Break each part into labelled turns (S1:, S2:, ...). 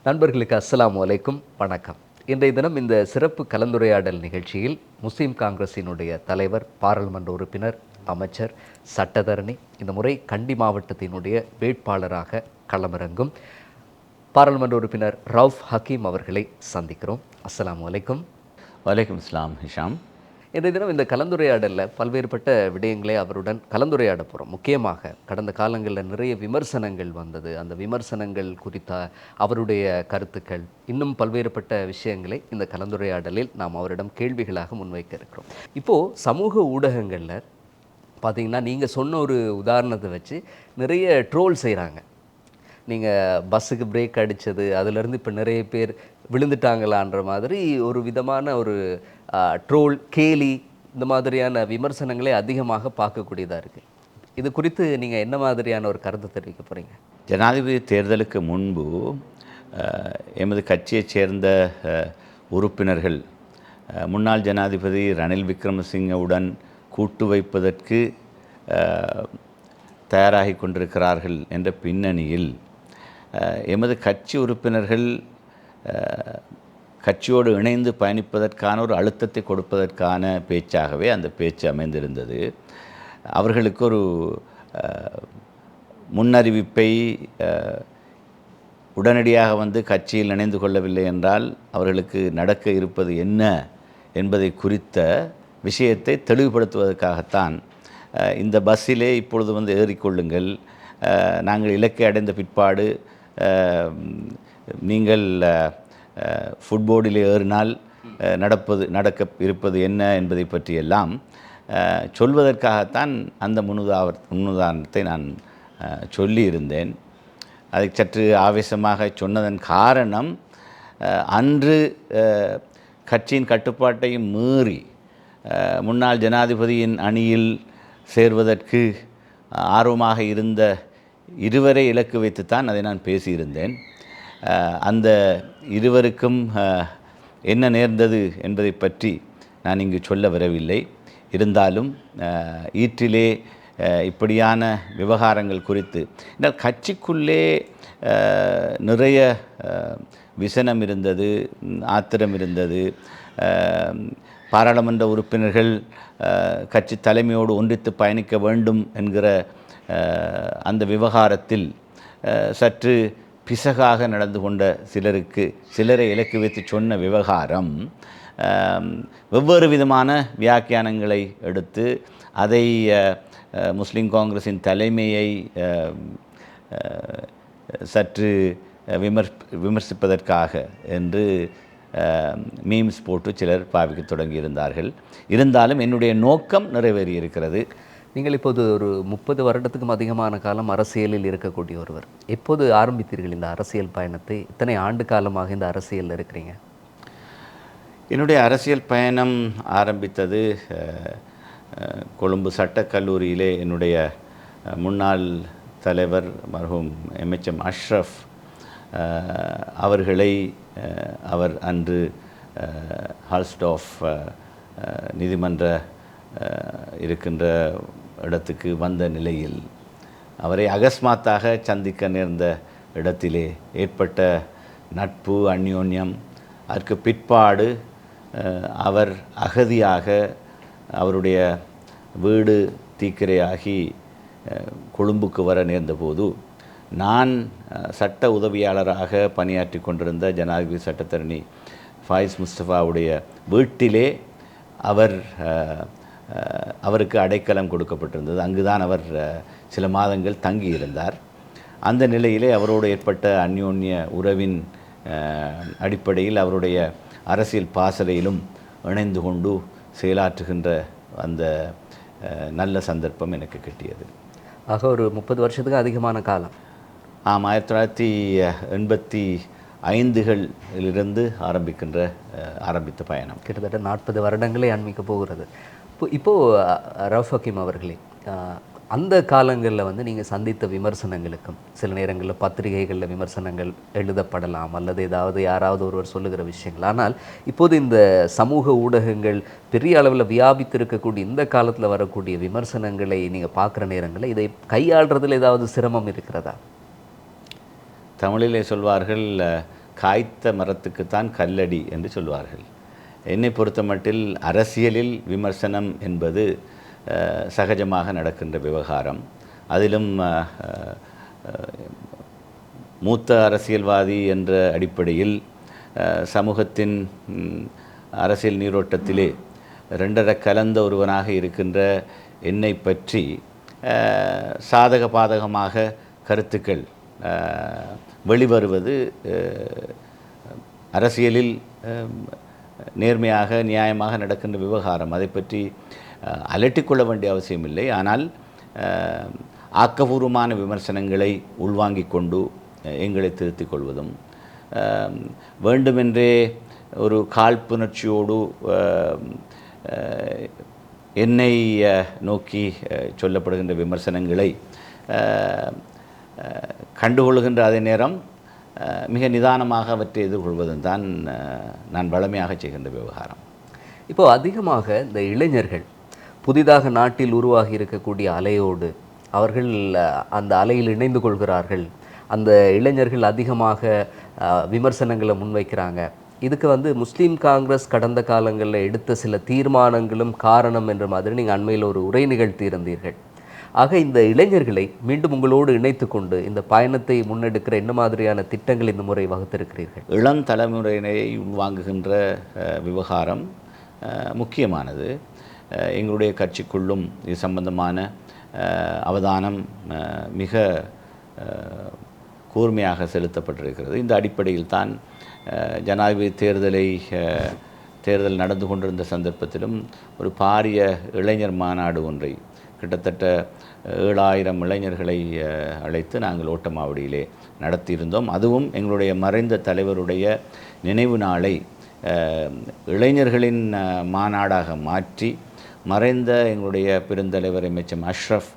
S1: நண்பர்களுக்கு அஸ்ஸலாமு அலைக்கும், வணக்கம். இன்றைய தினம் இந்த சிறப்பு கலந்துரையாடல் நிகழ்ச்சியில் முஸ்லீம் காங்கிரஸினுடைய தலைவர், பாராளுமன்ற உறுப்பினர், அமைச்சர், சட்டத்தரணி, இந்த முறை கண்டி மாவட்டத்தினுடைய வேட்பாளராக களமிறங்கும் பாராளுமன்ற உறுப்பினர் ரவுஃப் ஹக்கீம் அவர்களை சந்திக்கிறோம். அஸ்ஸலாமு அலைக்கும்.
S2: வலைக்கம் அஸ்லாம் ஹிஷாம்.
S1: இன்றைய தினம் இந்த கலந்துரையாடலில் பல்வேறுபட்ட விடயங்களை அவருடன் கலந்துரையாட போகிறோம். முக்கியமாக கடந்த காலங்களில் நிறைய விமர்சனங்கள் வந்தது. அந்த விமர்சனங்கள் குறித்த அவருடைய கருத்துக்கள், இன்னும் பல்வேறுபட்ட விஷயங்களை இந்த கலந்துரையாடலில் நாம் அவரிடம் கேள்விகளாக முன்வைக்க இருக்கிறோம். இப்போது சமூக ஊடகங்களில் பார்த்திங்கன்னா, நீங்கள் சொன்ன ஒரு உதாரணத்தை வச்சு நிறைய ட்ரோல் செய்கிறாங்க. நீங்கள் பஸ்ஸுக்கு பிரேக் அடித்தது, அதிலேருந்து இப்போ நிறைய பேர் விழுந்துட்டாங்களான்ற மாதிரி ஒரு விதமான ஒரு ட்ரோல், கேலி, இந்த மாதிரியான விமர்சனங்களே அதிகமாக பார்க்கக்கூடியதாக இருக்குது. இது குறித்து நீங்கள் என்ன மாதிரியான ஒரு கருத்து தெரிவிக்க போகிறீங்க?
S2: ஜனாதிபதி தேர்தலுக்கு முன்பு எமது கட்சியைச் சேர்ந்த உறுப்பினர்கள் முன்னாள் ஜனாதிபதி ரணில் விக்ரமசிங்கவுடன் கூட்டு வைப்பதற்கு தயாராகி கொண்டிருக்கிறார்கள் என்ற பின்னணியில் எமது கட்சி உறுப்பினர்கள் கட்சியோடு இணைந்து பயணிப்பதற்கான ஒரு அழுத்தத்தை கொடுப்பதற்கான பேச்சாகவே அந்த பேச்சு அமைந்திருந்தது. அவர்களுக்கு ஒரு முன்னறிவிப்பை உடனடியாக வந்து கட்சியில் இணைந்து கொள்ளவில்லை என்றால் அவர்களுக்கு நடக்க இருப்பது என்ன என்பதை குறித்த விஷயத்தை தெளிவுபடுத்துவதற்காகத்தான் இந்த பஸ்ஸிலே இப்பொழுது வந்து ஏறிக்கொள்ளுங்கள், நாங்கள் இலக்கை அடைந்த பிற்பாடு நீங்கள் ஃபுட்போர்டிலே ஏறினால் நடக்க இருப்பது என்ன என்பதை பற்றியெல்லாம் சொல்வதற்காகத்தான் அந்த முன்னுதாரணத்தை நான் சொல்லியிருந்தேன். அதை சற்று ஆவேசமாக சொன்னதன் காரணம், அன்று கட்சியின் கட்டுப்பாட்டையும் மீறி முன்னாள் ஜனாதிபதியின் அணியில் சேர்வதற்கு ஆர்வமாக இருந்த இருவரை இலக்கு வைத்துத்தான் அதை நான் பேசியிருந்தேன். அந்த இருவருக்கும் என்ன நேர்ந்தது என்பதை பற்றி நான் இங்கு சொல்ல வரவில்லை. இருந்தாலும் ஈற்றிலே இப்படியான விவகாரங்கள் குறித்து கட்சிக்குள்ளே நிறைய விசனம் இருந்தது, ஆத்திரம் இருந்தது. பாராளுமன்ற உறுப்பினர்கள் கட்சி தலைமையோடு ஒன்றித்து பயணிக்க வேண்டும் என்கிற அந்த விவகாரத்தில் சற்று பிசகாக நடந்து கொண்ட சிலரை இலக்கு வைத்து சொன்ன விவகாரம் வெவ்வேறு விதமான வியாக்கியானங்களை எடுத்து அதை முஸ்லீம் காங்கிரஸின் தலைமையை சற்று விமர்சிப்பதற்காக என்று மீம்ஸ் போட்டு சிலர் பாவிக்க தொடங்கியிருந்தார்கள். இருந்தாலும் என்னுடைய நோக்கம் நிறைவேறியிருக்கிறது.
S1: நீங்கள் இப்போது ஒரு 30 வருடத்துக்கும் அதிகமான காலம் அரசியலில் இருக்கக்கூடிய ஒருவர். எப்போது ஆரம்பித்தீர்கள் இந்த அரசியல் பயணத்தை? இத்தனை ஆண்டு காலமாக இந்த அரசியலில் இருக்கிறீங்க?
S2: என்னுடைய அரசியல் பயணம் ஆரம்பித்தது கொழும்பு சட்டக்கல்லூரியிலே என்னுடைய முன்னாள் தலைவர் மர்ஹூம் எம்எச்எம் அஷ்ரஃப் அவர்களை அவர் அன்று ஹால்ஸ்டாஃப் நீதிமன்ற இருக்கின்ற இடத்துக்கு வந்த நிலையில் அவரை அகஸ்மாத்தாக சந்திக்க நேர்ந்த இடத்திலே ஏற்பட்ட நட்பு, அந்யோன்யம், அதற்கு பிற்பாடு அவர் அகதியாக அவருடைய வீடு தீக்கிரையாகி கொழும்புக்கு வர நேர்ந்தபோது நான் சட்ட உதவியாளராக பணியாற்றி கொண்டிருந்த ஜனாதிபதி சட்டத்தரணி ஃபாயிஸ் முஸ்தஃபாவுடைய வீட்டிலே அவருக்கு அடைக்கலம் கொடுக்கப்பட்டிருந்தது. அங்குதான் அவர் சில மாதங்கள் தங்கியிருந்தார். அந்த நிலையிலே அவரோடு ஏற்பட்ட அந்யோன்ய உறவின் அடிப்படையில் அவருடைய அரசியல் பாசறையிலும் இணைந்து கொண்டு செயலாற்றுகின்ற அந்த நல்ல சந்தர்ப்பம் எனக்கு கிட்டியது.
S1: ஆக ஒரு 30 வருஷத்துக்கு அதிகமான காலம்.
S2: 1985களிலிருந்து ஆரம்பித்த பயணம்
S1: கிட்டத்தட்ட 40 வருடங்களே அண்மிக்க போகிறது. இப்போது ரவுஃப் ஹக்கீம் அவர்களே, அந்த காலங்களில் வந்து நீங்கள் சந்தித்த விமர்சனங்களுக்கும், சில நேரங்களில் பத்திரிகைகளில் விமர்சனங்கள் எழுதப்படலாம், அல்லது ஏதாவது யாராவது ஒருவர் சொல்லுகிற விஷயங்கள். ஆனால் இப்போது இந்த சமூக ஊடகங்கள் பெரிய அளவில் வியாபித்திருக்கக்கூடிய இந்த காலத்தில் வரக்கூடிய விமர்சனங்களை நீங்கள் பார்க்குற நேரங்களில் இதை கையாளுறதுல ஏதாவது சிரமம் இருக்கிறதா?
S2: தமிழிலே சொல்வார்கள், காய்த்த மரத்துக்குத்தான் கல்லடி என்று சொல்வார்கள். என்னை பொறுத்தமட்டில் அரசியலில் விமர்சனம் என்பது சகஜமாக நடக்கின்ற விவகாரம். அதிலும் மூத்த அரசியல்வாதி என்ற அடிப்படையில் சமூகத்தின் அரசியல் நீரோட்டத்திலே ரெண்டரை கலந்த ஒருவனாக இருக்கின்ற என்னை பற்றி சாதக பாதகமாக கருத்துக்கள் வெளிவருவது அரசியலில் நேர்மையாக நியாயமாக நடக்கின்ற விவகாரம். அதை பற்றி அலட்டிக்கொள்ள வேண்டிய அவசியமில்லை. ஆனால் ஆக்கபூர்வமான விமர்சனங்களை உள்வாங்கிக் கொண்டு எங்களை திருத்திக் கொள்வதும் வேண்டுமென்றே ஒரு காழ்ப்புணர்ச்சியோடு என்னை நோக்கி சொல்லப்படுகின்ற விமர்சனங்களை கண்டுகொள்கின்ற அதே நேரம் மிக நிதானமாக அவற்றை எதிர்கொள்வதும் தான் நான் வளமையாக செய்கின்ற விவகாரம்.
S1: இப்போது அதிகமாக இந்த இளைஞர்கள் புதிதாக நாட்டில் உருவாகி இருக்கக்கூடிய அலையோடு அவர்கள் அந்த அலையில் இணைந்து கொள்கிறார்கள். அந்த இளைஞர்கள் அதிகமாக விமர்சனங்களை முன்வைக்கிறாங்க. இதுக்கு முஸ்லீம் காங்கிரஸ் கடந்த காலங்களில் எடுத்த சில தீர்மானங்களும் காரணம் என்ற மாதிரி நீங்கள் அண்மையில் ஒரு உரை நிகழ்த்தியிருந்தீர்கள். ஆக இந்த இளைஞர்களை மீண்டும் உங்களோடு இணைத்து கொண்டு இந்த பயணத்தை முன்னெடுக்கிற என்ன மாதிரியான திட்டங்கள் இந்த முறை வகுத்திருக்கிறீர்கள்?
S2: இளம் தலைமுறையினரை உள்வாங்குகின்ற விவகாரம் முக்கியமானது. எங்களுடைய கட்சிக்குள்ளும் இது சம்பந்தமான அவதானம் மிக கூர்மையாக செலுத்தப்பட்டிருக்கிறது. இந்த அடிப்படையில் தான் ஜனாதிபதி தேர்தல் நடந்து கொண்டிருந்த சந்தர்ப்பத்திலும் ஒரு பாரிய இளைஞர் மாநாடு ஒன்றை கிட்டத்தட்ட 7000 இளைஞர்களை அழைத்து நாங்கள் ஓட்டமாவடியிலே நடத்தியிருந்தோம். அதுவும் எங்களுடைய மறைந்த தலைவருடைய நினைவு நாளை இளைஞர்களின் மாநாடாக மாற்றி மறைந்த எங்களுடைய பெருந்தலைவர் எம்எச்எம் அஷ்ரஃப்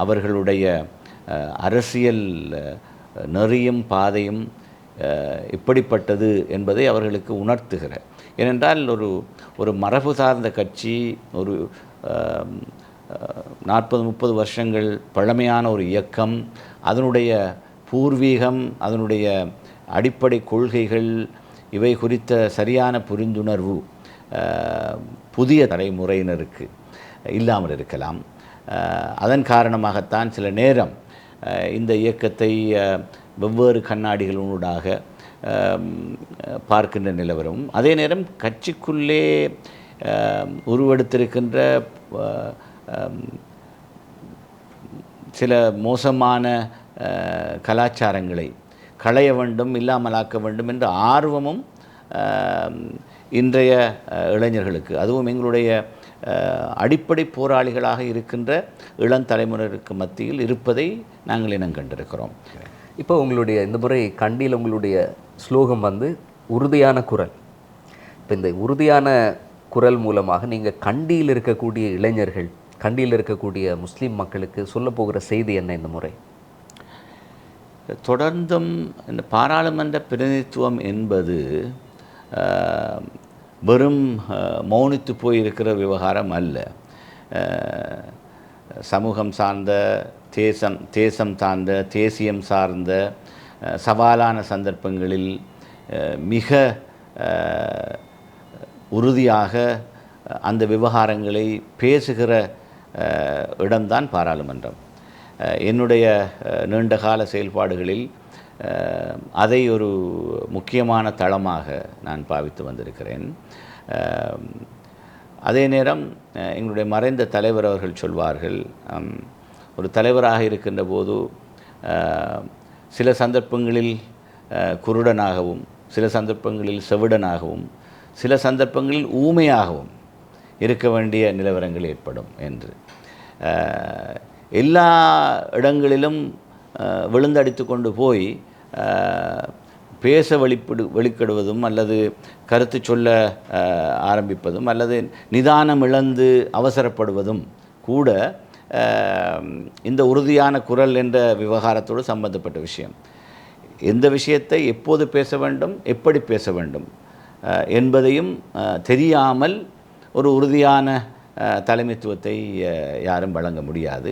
S2: அவர்களுடைய அரசியல் நெறியும் பாதையும் இப்படிப்பட்டது என்பதை அவர்களுக்கு உணர்த்துகிற. ஏனென்றால் ஒரு மரபு சார்ந்த கட்சி, ஒரு 40-30 வருஷங்கள் பழமையான ஒரு இயக்கம், அதனுடைய பூர்வீகம், அதனுடைய அடிப்படை கொள்கைகள், இவை குறித்த சரியான புரிந்துணர்வு புதிய தலைமுறையினருக்கு இல்லாமல் இருக்கலாம். அதன் காரணமாகத்தான் சில நேரம் இந்த இயக்கத்தை வெவ்வேறு கண்ணாடிகளூடாக பார்க்கின்ற நிலவரம், அதே நேரம் கட்சிக்குள்ளே உருவெடுத்திருக்கின்ற சில மோசமான கலாச்சாரங்களை களைய வேண்டும், இல்லாமலாக்க வேண்டும் என்ற ஆர்வமும் இன்றைய இளைஞர்களுக்கு, அதுவும் எங்களுடைய அடிப்படை போராளிகளாக இருக்கின்ற இளம் தலைமுறைக்கு மத்தியில் இருப்பதை நாங்கள் இனம் கண்டிருக்கிறோம்.
S1: இப்போ உங்களுடைய இந்த முறை கண்டியில் உங்களுடைய ஸ்லோகம் உறுதியான குரல். இப்போ இந்த உறுதியான குரல் மூலமாக நீங்கள் கண்டியில் இருக்கக்கூடிய இளைஞர்கள், கண்டியில் இருக்கக்கூடிய முஸ்லீம் மக்களுக்கு சொல்ல போகிற செய்தி என்ன இந்த முறை?
S2: தொடர்ந்தும் இந்த பாராளுமன்ற பிரதிநிதித்துவம் என்பது வெறும் மௌனித்து போயிருக்கிற விவகாரம் அல்ல. சமூகம் சார்ந்த, தேசம் சார்ந்த, தேசியம் சார்ந்த சவாலான சந்தர்ப்பங்களில் மிக உறுதியாக அந்த விவகாரங்களை பேசுகிற இடம்தான் பாராளுமன்றம். என்னுடைய நீண்டகால செயல்பாடுகளில் அதை ஒரு முக்கியமான தளமாக நான் பாவித்து வந்திருக்கிறேன். அதே நேரம் எங்களுடைய மறைந்த தலைவர் அவர்கள் சொல்வார்கள், ஒரு தலைவராக இருக்கின்ற போது சில சந்தர்ப்பங்களில் குருடனாகவும், சில சந்தர்ப்பங்களில் செவிடனாகவும், சில சந்தர்ப்பங்களில் ஊமையாகவும் இருக்க வேண்டிய நிலவரங்கள் ஏற்படும் என்று. எல்லா இடங்களிலும் விழுந்தடித்து கொண்டு போய் பேச வெளிக்கிடுவதும் அல்லது கருத்து சொல்ல ஆரம்பிப்பதும் அல்லது நிதானம் இழந்து அவசரப்படுவதும் கூட இந்த உறுதியான குரல் என்ற விவகாரத்தோடு சம்பந்தப்பட்ட விஷயம். எந்த விஷயத்தை எப்போது பேச வேண்டும், எப்படி பேச வேண்டும் என்பதையும் தெரியாமல் ஒரு உறுதியான தலைமைத்துவத்தை யாரும் வழங்க முடியாது.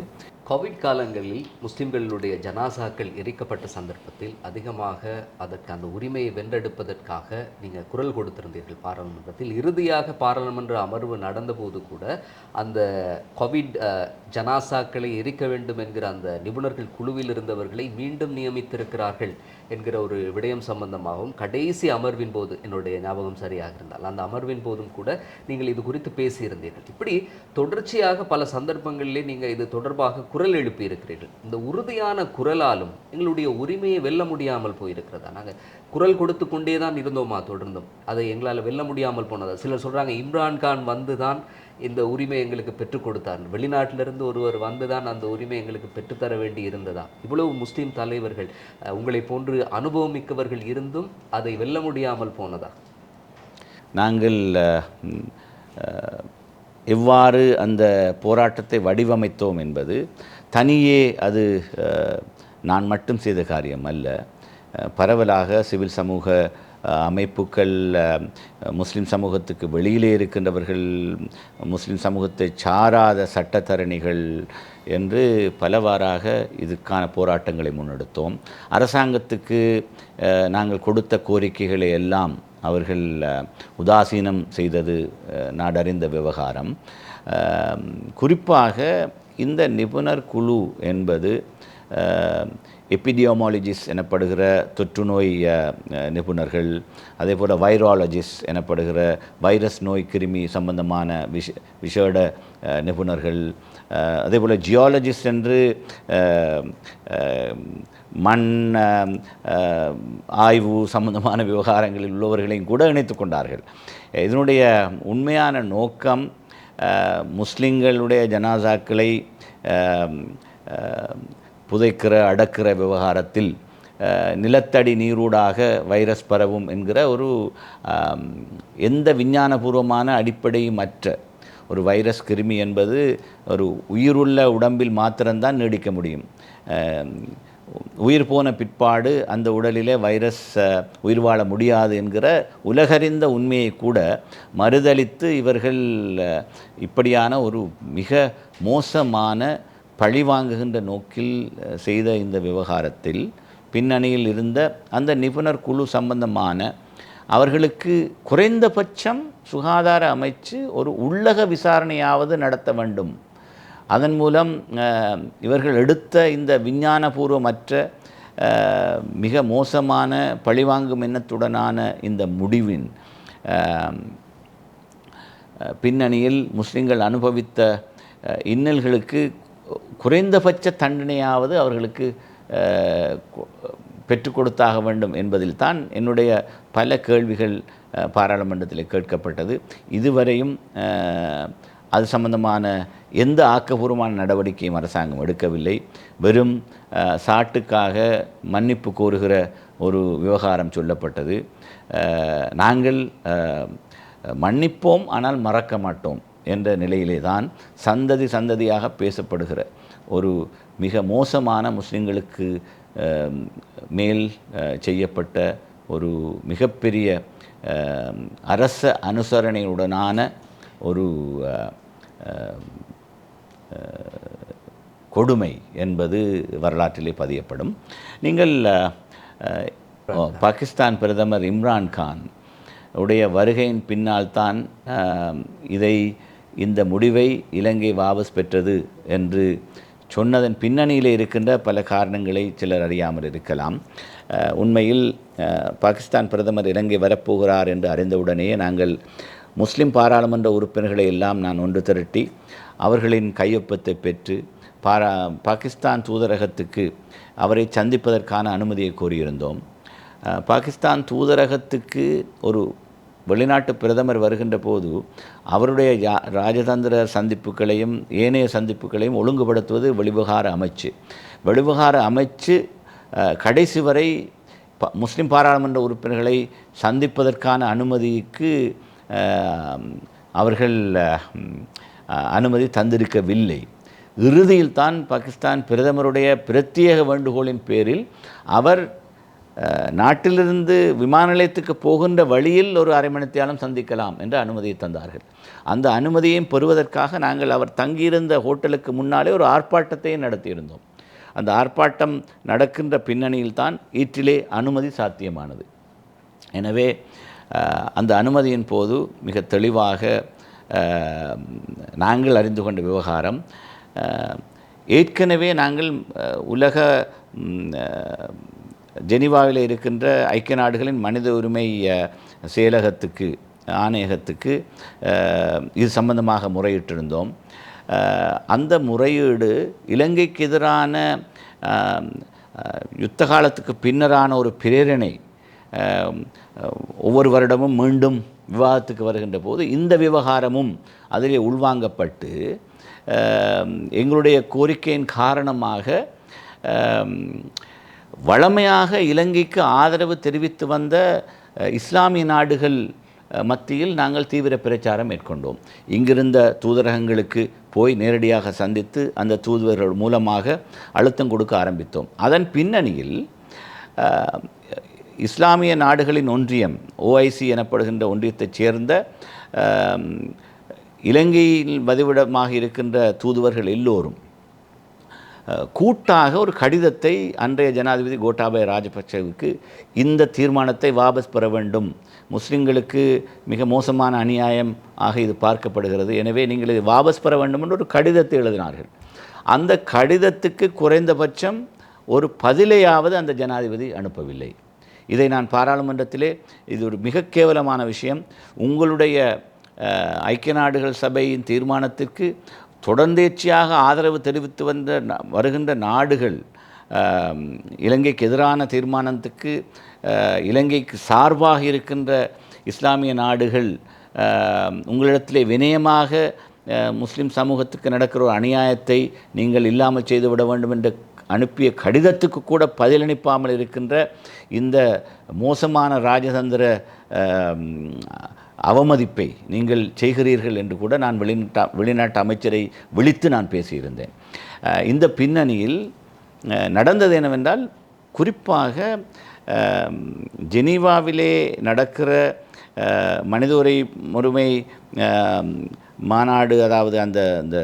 S1: கோவிட் காலங்களில் முஸ்லிம்களுடைய ஜனாசாக்கள் எரிக்கப்பட்ட சந்தர்ப்பத்தில் அதிகமாக அதற்கு அந்த உரிமையை வென்றெடுப்பதற்காக நீங்கள் குரல் கொடுத்திருந்தீர்கள் பாராளுமன்றத்தில். இறுதியாக பாராளுமன்ற அமர்வு நடந்தபோது கூட அந்த கோவிட் ஜனாசாக்களை எரிக்க வேண்டும் என்கிற அந்த நிபுணர்கள் குழுவில் இருந்தவர்களை மீண்டும் நியமித்திருக்கிறார்கள் என்கிற ஒரு விடயம் சம்பந்தமாகவும் கடைசி அமர்வின் போது, என்னுடைய ஞாபகம் சரியாக இருந்தால் அந்த அமர்வின் போதும் கூட நீங்கள் இது குறித்து பேசியிருந்தீர்கள். இப்படி தொடர்ச்சியாக பல சந்தர்ப்பங்களிலே நீங்கள் இது தொடர்பாக குரல் எழுப்பி இருக்கிறீர்கள். இந்த உறுதியான குரலாலும் எங்களுடைய உரிமையை வெல்ல முடியாமல் போயிருக்கிறதா? நாங்கள் குரல் கொடுத்து கொண்டே தான் இருந்தோமா தொடர்ந்தும்? அதை எங்களால் வெல்ல முடியாமல் போனதா? சிலர் சொல்கிறாங்க இம்ரான்கான் வந்து தான் இந்த உரிமை எங்களுக்கு பெற்றுக் கொடுத்தார், வெளிநாட்டிலிருந்து ஒருவர் வந்து தான் அந்த உரிமை எங்களுக்கு பெற்றுத்தர வேண்டி இருந்ததா? இவ்வளவு முஸ்லீம் தலைவர்கள் உங்களை போன்று அனுபவம் மிக்கவர்கள் இருந்தும் அதை வெல்ல முடியாமல் போனதா?
S2: நாங்கள் எவ்வாறு அந்த போராட்டத்தை வடிவமைத்தோம் என்பது தனியே அது நான் மட்டும் செய்த காரியம் அல்ல. பரவலாக சிவில் சமூக அமைப்புகள், முஸ்லிம் சமூகத்துக்கு வெளியிலே இருக்கின்றவர்கள், முஸ்லிம் சமூகத்தை சாராத சட்டத்தரணிகள் என்று பலவாறாக இதுக்கான போராட்டங்களை முன்னெடுத்தோம். அரசாங்கத்துக்கு நாங்கள் கொடுத்த கோரிக்கைகளை எல்லாம் அவர்கள் உதாசீனம் செய்தது நாடறிந்த விவகாரம். குறிப்பாக இந்த நிபுணர் குழு என்பது எபிடியோமாலஜிஸ்ட் எனப்படுகிற தொற்றுநோய் நிபுணர்கள், அதே போல் வைராலஜிஸ்ட் எனப்படுகிற வைரஸ் நோய் கிருமி சம்பந்தமான விஷேட நிபுணர்கள், அதே போல் ஜியாலஜிஸ்ட் என்று மண் ஆய்வு சம்பந்தமான விவகாரங்களில் உள்ளவர்களையும் கூட இணைத்து கொண்டார்கள். இதனுடைய உண்மையான நோக்கம் முஸ்லிம்களுடைய ஜனாசாக்களை புதைக்கிற அடக்கிற விவகாரத்தில் நிலத்தடி நீரூடாக வைரஸ் பரவும் என்கிற ஒரு எந்த விஞ்ஞானபூர்வமான அடிப்படையும் மற்ற ஒரு வைரஸ் கிருமி என்பது ஒரு உயிருள்ள உடம்பில் மாத்திரம்தான் நீடிக்க முடியும். உயிர் போன பிற்பாடு அந்த உடலிலே வைரஸ் உயிர் வாழ முடியாது என்கிற உலகறிந்த உண்மையை கூட மறுதலித்து இவர்கள் இப்படியான ஒரு மிக மோசமான பழிவாங்குகின்ற நோக்கில் செய்த இந்த விவகாரத்தில் பின்னணியில் இருந்த அந்த நிபுணர் குழு சம்பந்தமான அவர்களுக்கு குறைந்தபட்சம் சுகாதார அமைச்சு ஒரு உள்ளக விசாரணையாவது நடத்த வேண்டும். அதன் மூலம் இவர்கள் எடுத்த இந்த விஞ்ஞானபூர்வமற்ற மிக மோசமான பழிவாங்கும் எண்ணத்துடனான இந்த முடிவின் பின்னணியில் முஸ்லிம்கள் அனுபவித்த இன்னல்களுக்கு குறைந்தபட்ச தண்டனையாவது அவர்களுக்கு பெற்றுக் கொடுத்தாக வேண்டும் என்பதில் தான் என்னுடைய பல கேள்விகள் பாராளுமன்றத்தில் கேட்கப்பட்டது. இதுவரையும் அது சம்பந்தமான எந்த ஆக்கபூர்வமான நடவடிக்கையும் அரசாங்கம் எடுக்கவில்லை. வெறும் சாட்டுக்காக மன்னிப்பு கோருகிற ஒரு விவகாரம் சொல்லப்பட்டது. நாங்கள் மன்னிப்போம் ஆனால் மறக்க மாட்டோம் என்ற நிலையிலே தான் சந்ததி சந்ததியாக பேசப்படுகிற ஒரு மிக மோசமான முஸ்லிம்களுக்கு மேல் செய்யப்பட்ட ஒரு மிகப்பெரிய அரச அனுசரணையுடனான ஒரு கொடுமை என்பது வரலாற்றிலே பதியப்படும். நீங்கள் பாகிஸ்தான் பிரதமர் இம்ரான்கான் உடைய வருகையின் பின்னால் தான் இந்த முடிவை இலங்கை வாபஸ் பெற்றது என்று சொன்னதன் பின்னணியில் இருக்கின்ற பல காரணங்களை சிலர் அறியாமல் இருக்கலாம். உண்மையில் பாகிஸ்தான் பிரதமர் இலங்கை வரப்போகிறார் என்று அறிந்தவுடனே நாங்கள் முஸ்லிம் பாராளுமன்ற உறுப்பினர்களை எல்லாம் நான் ஒன்று திரட்டி அவர்களின் கையொப்பத்தை பெற்று பாகிஸ்தான் தூதரகத்துக்கு அவரை சந்திப்பதற்கான அனுமதியை கோரியிருந்தோம். பாகிஸ்தான் தூதரகத்துக்கு ஒரு வெளிநாட்டு பிரதமர் வருகின்ற போது அவருடைய ராஜதந்திர சந்திப்புகளையும் ஏனைய சந்திப்புகளையும் ஒழுங்குபடுத்துவது வெளிவிவகார அமைச்சு. வெளிவிவகார அமைச்சு கடைசி வரை முஸ்லிம் பாராளுமன்ற உறுப்பினர்களை சந்திப்பதற்கான அனுமதிக்கு அவர்கள் அனுமதி தந்திருக்கவில்லை. இறுதியில் தான் பாகிஸ்தான் பிரதமருடைய பிரத்யேக வேண்டுகோளின் பேரில் அவர் நாட்டிலிருந்து விமான நிலையத்துக்கு போகின்ற வழியில் ஒரு அரை மணித்தியாலம் சந்திக்கலாம் என்ற அனுமதியை தந்தார்கள். அந்த அனுமதியையும் பெறுவதற்காக நாங்கள் அவர் தங்கியிருந்த ஹோட்டலுக்கு முன்னாலே ஒரு ஆர்ப்பாட்டத்தையும் நடத்தியிருந்தோம். அந்த ஆர்ப்பாட்டம் நடக்கின்ற பின்னணியில் தான் ஈற்றிலே அனுமதி சாத்தியமானது. எனவே அந்த அனுமதியின் போது மிக தெளிவாக நாங்கள் அறிந்து கொண்ட விவகாரம், ஏற்கனவே நாங்கள் உலக ஜெனீவாவில் இருக்கின்ற ஐக்கிய நாடுகளின் மனித உரிமை செயலகத்துக்கு ஆணையகத்துக்கு இது சம்பந்தமாக முறையிட்டிருந்தோம். அந்த முறையீடு இலங்கைக்கு எதிரான யுத்த காலத்துக்கு பின்னரான ஒரு பிரேரணை ஒவ்வொரு வருடமும் மீண்டும் விவாதத்துக்கு வருகின்ற போது இந்த விவகாரமும் அதிலே உள்வாங்கப்பட்டு எங்களுடைய கோரிக்கையின் காரணமாக வழமையாக இலங்கைக்கு ஆதரவு தெரிவித்து வந்த இஸ்லாமிய நாடுகள் மத்தியில் நாங்கள் தீவிர பிரச்சாரம் மேற்கொண்டோம். இங்கிருந்த தூதரகங்களுக்கு போய் நேரடியாக சந்தித்து அந்த தூதுவர்கள் மூலமாக அழுத்தம் கொடுக்க ஆரம்பித்தோம். அதன் பின்னணியில் இஸ்லாமிய நாடுகளின் ஒன்றியம், ஓஐசி எனப்படுகின்ற ஒன்றியத்தைச் சேர்ந்த இலங்கையில் வதிவிடமாக இருக்கின்ற தூதுவர்கள் எல்லோரும் கூட்டாக ஒரு கடிதத்தை அன்றைய ஜனாதிபதி கோட்டாபய ராஜபக்சவுக்கு இந்த தீர்மானத்தை வாபஸ் பெற வேண்டும், முஸ்லிம்களுக்கு மிக மோசமான அநியாயம் ஆக இது பார்க்கப்படுகிறது, எனவே நீங்கள் இதை வாபஸ் பெற வேண்டும் என்று ஒரு கடிதத்தை எழுதினார்கள். அந்த கடிதத்துக்கு குறைந்தபட்சம் ஒரு பதிலையாவது அந்த ஜனாதிபதி அனுப்பவில்லை. இதை நான் பாராளுமன்றத்திலே இது ஒரு மிக கேவலமான விஷயம், உங்களுடைய ஐக்கிய நாடுகள் சபையின் தீர்மானத்திற்கு தொடர்ந்தேர்ச்சியாக ஆதரவு தெரிவித்து வருகின்ற நாடுகள் இலங்கைக்கு எதிரான தீர்மானத்துக்கு இலங்கைக்கு சார்பாக இருக்கின்ற இஸ்லாமிய நாடுகள் உங்களிடத்திலே வினயமாக முஸ்லிம் சமூகத்துக்கு நடக்கிற ஒரு அநியாயத்தை நீங்கள் இல்லாமல் செய்துவிட வேண்டும் என்று அனுப்பிய கடிதத்துக்கு கூட பதிலளிப்பாமல் இருக்கின்ற இந்த மோசமான ராஜதந்திர அவமதிப்பை நீங்கள் செய்கிறீர்கள் என்று கூட நான் வெளிநாட்டு அமைச்சரை விழித்து நான் பேசியிருந்தேன். இந்த பின்னணியில் நடந்தது என்னவென்றால், குறிப்பாக ஜெனீவாவிலே நடக்கிற மனித உரிமை மாநாடு, அதாவது அந்த அந்த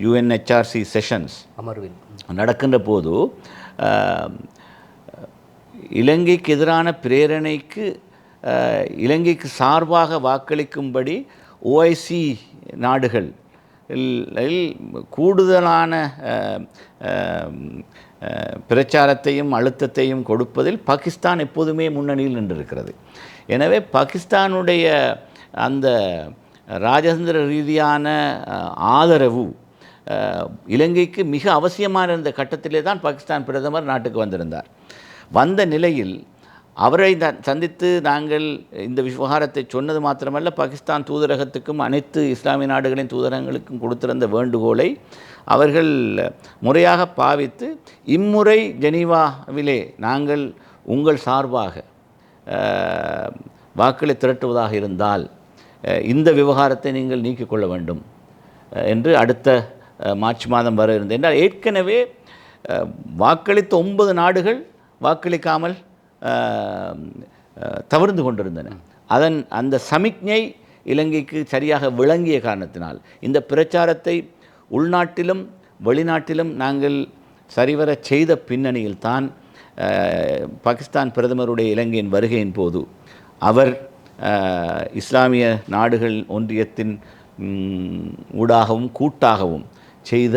S2: UNHRC செஷன்ஸ்
S1: அமர்வில்
S2: நடக்கின்ற போது இலங்கைக்கு எதிரான பிரேரணைக்கு இலங்கைக்கு சார்பாக வாக்களிக்கும்படி ஓஐசி நாடுகள் கூடுதலான பிரச்சாரத்தையும் அழுத்தத்தையும் கொடுப்பதில் பாகிஸ்தான் எப்போதுமே முன்னணியில் நின்றிருக்கிறது. எனவே பாகிஸ்தானுடைய அந்த ராஜதந்திர ரீதியான ஆதரவு இலங்கைக்கு மிக அவசியமான இந்த கட்டத்திலே தான் பாகிஸ்தான் பிரதமர் நாட்டுக்கு வந்திருந்தார். வந்த நிலையில் அவரை சந்தித்து நாங்கள் இந்த விவகாரத்தை சொன்னது மாத்திரமல்ல, பாகிஸ்தான் தூதரகத்துக்கும் அனைத்து இஸ்லாமிய நாடுகளின் தூதரகங்களுக்கும் கொடுத்திருந்த வேண்டுகோளை அவர்கள் முறையாக பாவித்து, இம்முறை ஜெனீவாவிலே நாங்கள் உங்கள் சார்பாக வாக்களை திரட்டுவதாக இருந்தால் இந்த விவகாரத்தை நீங்கள் நீக்கிக் கொள்ள வேண்டும் என்று அடுத்த மார்ச் மாதம் வர இருந்தது. என்றால் ஏற்கனவே வாக்களித்த 9 நாடுகள் வாக்களிக்காமல் தவிர்ந்து கொண்டிருந்தன. அந்த சமிக்ஞை இலங்கைக்கு சரியாக விளங்கிய காரணத்தினால் இந்த பிரச்சாரத்தை உள்நாட்டிலும் வெளிநாட்டிலும் நாங்கள் சரிவர செய்த பின்னணியில் தான் பாகிஸ்தான் பிரதமருடைய இலங்கையின் வருகையின் போது அவர் இஸ்லாமிய நாடுகள் ஒன்றியத்தின் ஊடாகவும் கூட்டாகவும் செய்த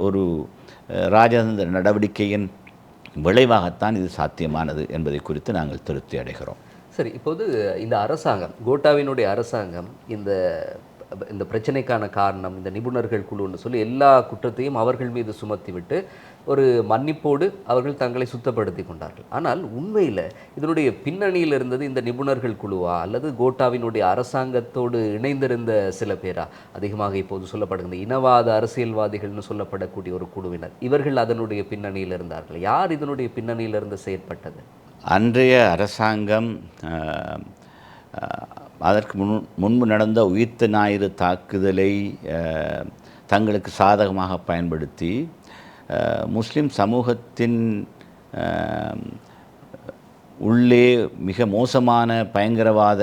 S2: ஒரு ராஜதந்திர நடவடிக்கையின் விளைவாகத்தான் இது சாத்தியமானது என்பதை குறித்து நாங்கள் திருப்தி அடைகிறோம்.
S1: சரி, இப்போது இந்த அரசாங்கம், கோட்டாவினுடைய அரசாங்கம் இந்த பிரச்சனைக்கான காரணம் இந்த நிபுணர்கள் குழுன்னு சொல்லி எல்லா குற்றத்தையும் அவர்கள் மீது சுமத்திவிட்டு ஒரு மன்னிப்போடு அவர்கள் தங்களை சுத்தப்படுத்தி கொண்டார்கள். ஆனால் உண்மையில் இதனுடைய பின்னணியில் இருந்தது இந்த நிபுணர்கள் குழுவா அல்லது கோட்டாவினுடைய அரசாங்கத்தோடு இணைந்திருந்த சில பேரா? அதிகமாக இப்போது சொல்லப்படுகிற இனவாத அரசியல்வாதிகள்னு சொல்லப்படக்கூடிய ஒரு குழுவினர், இவர்கள் அதனுடைய பின்னணியில் இருந்தார்கள். யார் இதனுடைய பின்னணியில் இருந்து செயற்பட்டது?
S2: அன்றைய அரசாங்கம் அதற்கு முன்பு நடந்த உயிர்த்த ஞாயிறு தாக்குதலை தங்களுக்கு சாதகமாக பயன்படுத்தி முஸ்லிம் சமூகத்தின் உள்ளே மிக மோசமான பயங்கரவாத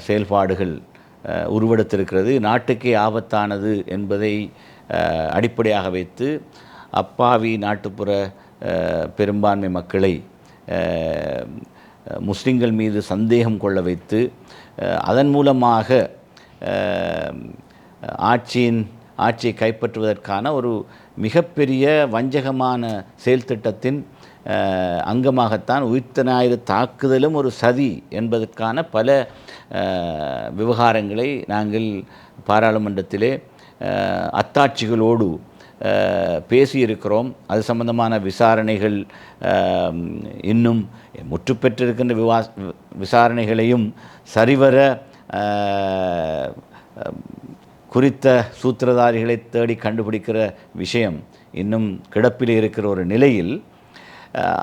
S2: செயல்பாடுகள் உருவெடுத்திருக்கிறது, நாட்டுக்கே ஆபத்தானது என்பதை அடிப்படையாக வைத்து அப்பாவி நாட்டுப்புற பெரும்பான்மை மக்களை முஸ்லிம்கள் மீது சந்தேகம் கொள்ள வைத்து அதன் மூலமாக ஆட்சியை கைப்பற்றுவதற்கான ஒரு மிகப்பெரிய வஞ்சகமான செயல் திட்டத்தின் அங்கமாகத்தான் உயிர்த்தஞாயிறு தாக்குதலும் ஒரு சதி என்பதற்கான பல விவகாரங்களை நாங்கள் பாராளுமன்றத்திலே அத்தாட்சிகளோடு பேசியிருக்கிறோம். அது சம்பந்தமான விசாரணைகள் இன்னும் முற்றுப்பெற்றிருக்கின்ற விசாரணைகளையும் சரிவர குறித்த சூத்திரதாரிகளை தேடி கண்டுபிடிக்கிற விஷயம் இன்னும் கிடப்பில் இருக்கிற ஒரு நிலையில்,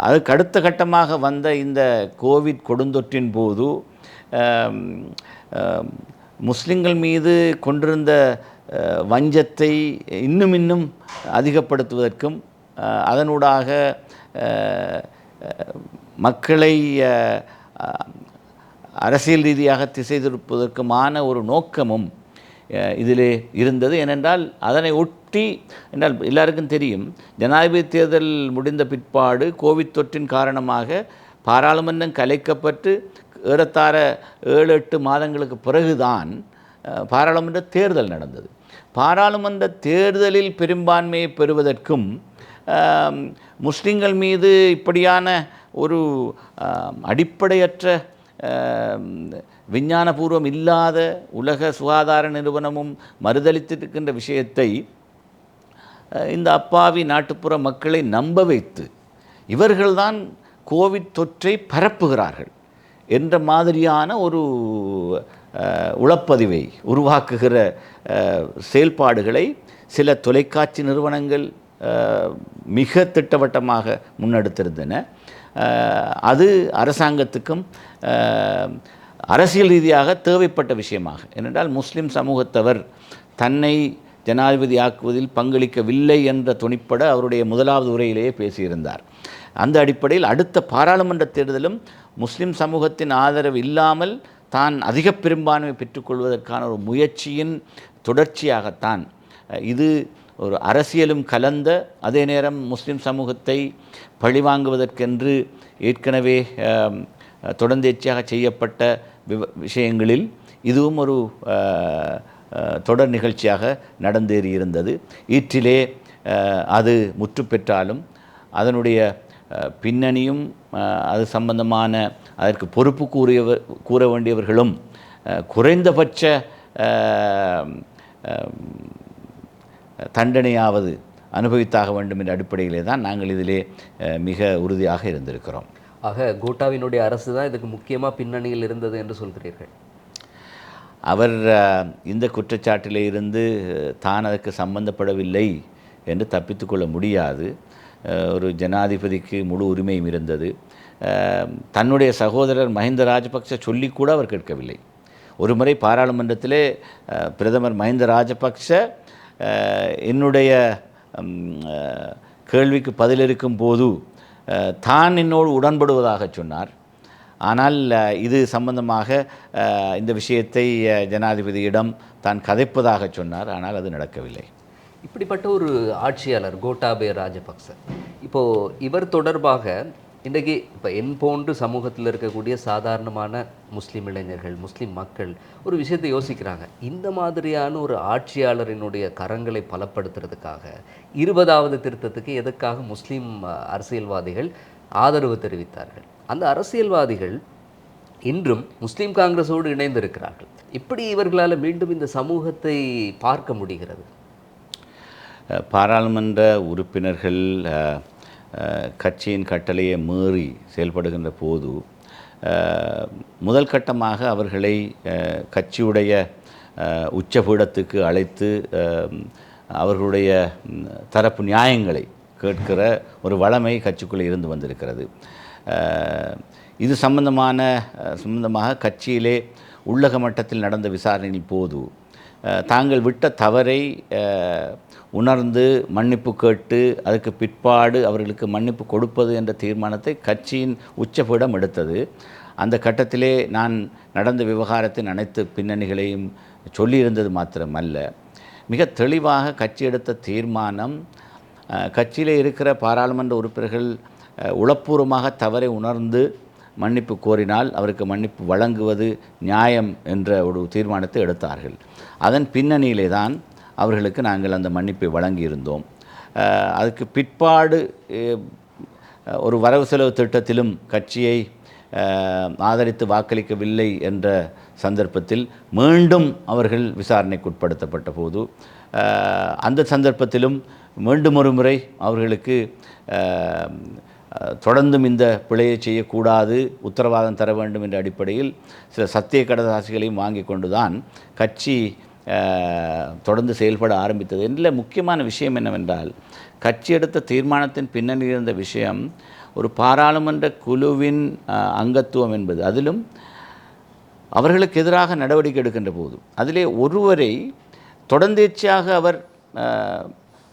S2: அதுக்கு அடுத்த கட்டமாக வந்த இந்த கோவிட் கொடுந்தொற்றின் போது முஸ்லிம்கள் மீது கொண்டிருந்த வஞ்சத்தை இன்னும் அதிகப்படுத்துவதற்கும் அதனூடாக மக்களை அரசியல் ரீதியாக திசை திருப்பதற்குமான ஒரு நோக்கமும் இதிலே இருந்தது. ஏனென்றால் அதனை ஒட்டி என்றால் எல்லாருக்கும் தெரியும், ஜனாதிபதி தேர்தல் முடிந்த பிற்பாடு கோவிட் தொற்றின் காரணமாக பாராளுமன்றம் கலைக்கப்பட்டு ஏறத்தாழ 7-8 மாதங்களுக்கு பிறகுதான் பாராளுமன்ற தேர்தல் நடந்தது. பாராளுமன்ற தேர்தலில் பெரும்பான்மையை பெறுவதற்கும் முஸ்லிம்கள் மீது இப்படியான ஒரு அடிப்படையற்ற விஞ்ஞானபூர்வம் இல்லாத உலக சுகாதார நிறுவனமும் மறுதளித்திருக்கின்ற விஷயத்தை இந்த அப்பாவி நாட்டுப்புற மக்களை நம்ப வைத்து இவர்கள்தான் கோவிட் தொற்றை பரப்புகிறார்கள் என்ற மாதிரியான ஒரு உளப்பதிவை உருவாக்குகிற செயல்பாடுகளை சில தொலைக்காட்சி நிறுவனங்கள் மிக திட்டவட்டமாக முன்னெடுத்திருந்தன. அது அரசாங்கத்துக்கும் அரசியல் ரீதியாக தேவைப்பட்ட விஷயமாக, ஏனென்றால் முஸ்லிம் சமூகத்தவர் தன்னை ஜனாதிபதி ஆக்குவதில் பங்களிக்கவில்லை என்ற துணிப்பட அவருடைய முதலாவது உரையிலேயே பேசியிருந்தார். அந்த அடிப்படையில் அடுத்த பாராளுமன்ற தேர்தலும் முஸ்லிம் சமூகத்தின் ஆதரவு இல்லாமல் தான் அதிக பெரும்பான்மை பெற்றுக்கொள்வதற்கான ஒரு முயற்சியின் தொடர்ச்சியாகத்தான் இது ஒரு அரசியலும் கலந்த, அதே நேரம் முஸ்லிம் சமூகத்தை பழிவாங்குவதற்கென்று ஏற்கனவே தொடர்ந்தேர்ச்சியாக செய்யப்பட்ட விஷயங்களில் இதுவும் ஒரு தொடர் நிகழ்ச்சியாக நடந்தேறியிருந்தது. ஈற்றிலே அது முற்று பெற்றாலும் அதனுடைய பின்னணியும் அது சம்பந்தமான அதற்கு பொறுப்பு கூற வேண்டியவர்களும் குறைந்தபட்ச தண்டனையாவது அனுபவித்தாக வேண்டும் என்ற அடிப்படையிலே தான் நாங்கள் இதிலே மிக உறுதியாக இருந்திருக்கிறோம்.
S1: ஆக கோட்டாவினுடைய அரசு தான் இதுக்கு முக்கியமாக பின்னணியில் இருந்தது என்று சொல்கிறீர்கள்.
S2: அவர் இந்த குற்றச்சாட்டிலே இருந்து தான் அதற்கு சம்பந்தப்படவில்லை என்று தப்பித்துக்கொள்ள முடியாது. ஒரு ஜனாதிபதிக்கு முழு உரிமையும் இருந்தது. தன்னுடைய சகோதரர் மஹிந்த ராஜபக்ச சொல்லிக்கூட அவர் கேட்கவில்லை. ஒரு முறை பாராளுமன்றத்திலே பிரதமர் மஹிந்த ராஜபக்ச என்னுடைய கேள்விக்கு பதிலளிக்கும் போது தான் என்னோடு உடன்படுவதாக சொன்னார். ஆனால் இது சம்பந்தமாக இந்த விஷயத்தை ஜனாதிபதியிடம் தான் கதைப்பதாக சொன்னார். ஆனால் அது நடக்கவில்லை.
S1: இப்படிப்பட்ட ஒரு ஆட்சியாளர் கோட்டாபய ராஜபக்ச, இப்போது இவர் தொடர்பாக இன்றைக்கி இப்போ என் போன்று சமூகத்தில் இருக்கக்கூடிய சாதாரணமான முஸ்லீம் இளைஞர்கள், முஸ்லீம் மக்கள் ஒரு விஷயத்தை யோசிக்கிறாங்க. இந்த மாதிரியான ஒரு ஆட்சியாளரினுடைய கரங்களை பலப்படுத்துறதுக்காக 20வது திருத்தத்துக்கு எதற்காக முஸ்லீம் அரசியல்வாதிகள் ஆதரவு தெரிவித்தார்கள்? அந்த அரசியல்வாதிகள் இன்றும் முஸ்லீம் காங்கிரஸோடு இணைந்திருக்கிறார்கள். இப்படி இவர்களால் மீண்டும் இந்த சமூகத்தை பார்க்க முடிகிறது?
S2: பாராளுமன்ற உறுப்பினர்கள் கட்சியின் கட்டளையை மீறி செயல்படுகின்ற போது முதல் கட்டமாக அவர்களை கட்சியுடைய உச்சபீடத்துக்கு அழைத்து அவர்களுடைய தரப்பு நியாயங்களை கேட்கிற ஒரு வளமை கட்சிக்குள்ளே இருந்து வந்திருக்கிறது. இது சம்பந்தமாக கட்சியிலே உள்ளக மட்டத்தில் நடந்த விசாரணையின் போது தாங்கள் விட்ட தவறை உணர்ந்து மன்னிப்பு கேட்டு அதுக்கு பிற்பாடு அவர்களுக்கு மன்னிப்பு கொடுப்பது என்ற தீர்மானத்தை கட்சியின் உச்சபீடம் எடுத்தது. அந்த கட்டத்திலே நான் நடந்த விவகாரத்தின் அனைத்து பின்னணிகளையும் சொல்லியிருந்தது மாத்திரமல்ல, மிக தெளிவாக கட்சி எடுத்த தீர்மானம், கட்சியிலே இருக்கிற பாராளுமன்ற உறுப்பினர்கள் உளப்பூர்வமாக தவறை உணர்ந்து மன்னிப்பு கோரினால் அவருக்கு மன்னிப்பு வழங்குவது நியாயம் என்ற ஒரு தீர்மானத்தை எடுத்தார்கள். அதன் பின்னணியிலே தான் அவர்களுக்கு நாங்கள் அந்த மன்னிப்பை வழங்கியிருந்தோம். அதுக்கு பிற்பாடு ஒரு வரவு செலவு திட்டத்திலும் கட்சியை ஆதரித்து வாக்களிக்கவில்லை என்ற சந்தர்ப்பத்தில் மீண்டும் அவர்கள் விசாரணைக்கு உட்படுத்தப்பட்ட போது, அந்த சந்தர்ப்பத்திலும் மீண்டும் ஒரு முறை அவர்களுக்கு தொடர்ந்தும் இந்த பிழையை செய்யக்கூடாது, உத்தரவாதம் தர வேண்டும் என்ற அடிப்படையில் சில சத்திய கடதாசிகளையும் வாங்கி கொண்டு தான் கட்சி தொடர்ந்து செயல்பட ஆரம்பித்தது. இதில் முக்கியமான விஷயம் என்னவென்றால், கட்சி எடுத்த தீர்மானத்தின் பின்னணியில் இருந்த விஷயம் ஒரு பாராளுமன்ற குழுவின் அங்கத்துவம் என்பது, அதிலும் அவர்களுக்கு எதிராக நடவடிக்கை எடுக்கின்ற போது அதிலே ஒருவரை தொடர்ந்தேர்ச்சியாக அவர்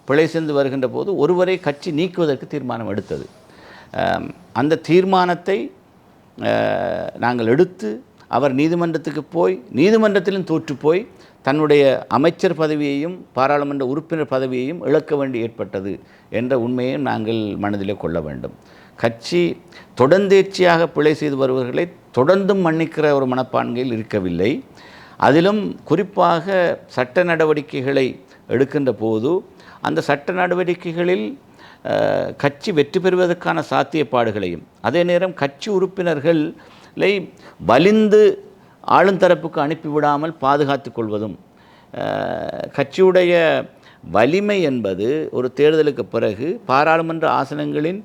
S2: பிழை செய்து வருகின்ற போது ஒருவரை கட்சி நீக்குவதற்கு தீர்மானம் எடுத்தது. அந்த தீர்மானத்தை நாங்கள் எடுத்து அவர் நீதிமன்றத்துக்கு போய் நீதிமன்றத்திலும் தோற்று போய் தன்னுடைய அமைச்சர் பதவியையும் பாராளுமன்ற உறுப்பினர் பதவியையும் இழக்க வேண்டி ஏற்பட்டது என்ற உண்மையை நாங்கள் மனதிலே கொள்ள வேண்டும். கட்சி தொடர்ந்தேர்ச்சியாக பிழை செய்து வருபவர்களை தொடர்ந்தும் மன்னிக்கிற ஒரு மனப்பான்மையில் இருக்கவில்லை. அதிலும் குறிப்பாக சட்ட நடவடிக்கைகளை எடுக்கின்ற போது அந்த சட்ட நடவடிக்கைகளில் கட்சி வெற்றி பெறுவதற்கான சாத்தியப்பாடுகளையும், அதே நேரம் கட்சி உறுப்பினர்களை வலிந்து ஆளுந்தரப்புக்கு அனுப்பிவிடாமல் பாதுகாத்து கொள்வதும், கட்சியுடைய வலிமை என்பது ஒரு தேர்தலுக்கு பிறகு பாராளுமன்ற ஆசனங்களின்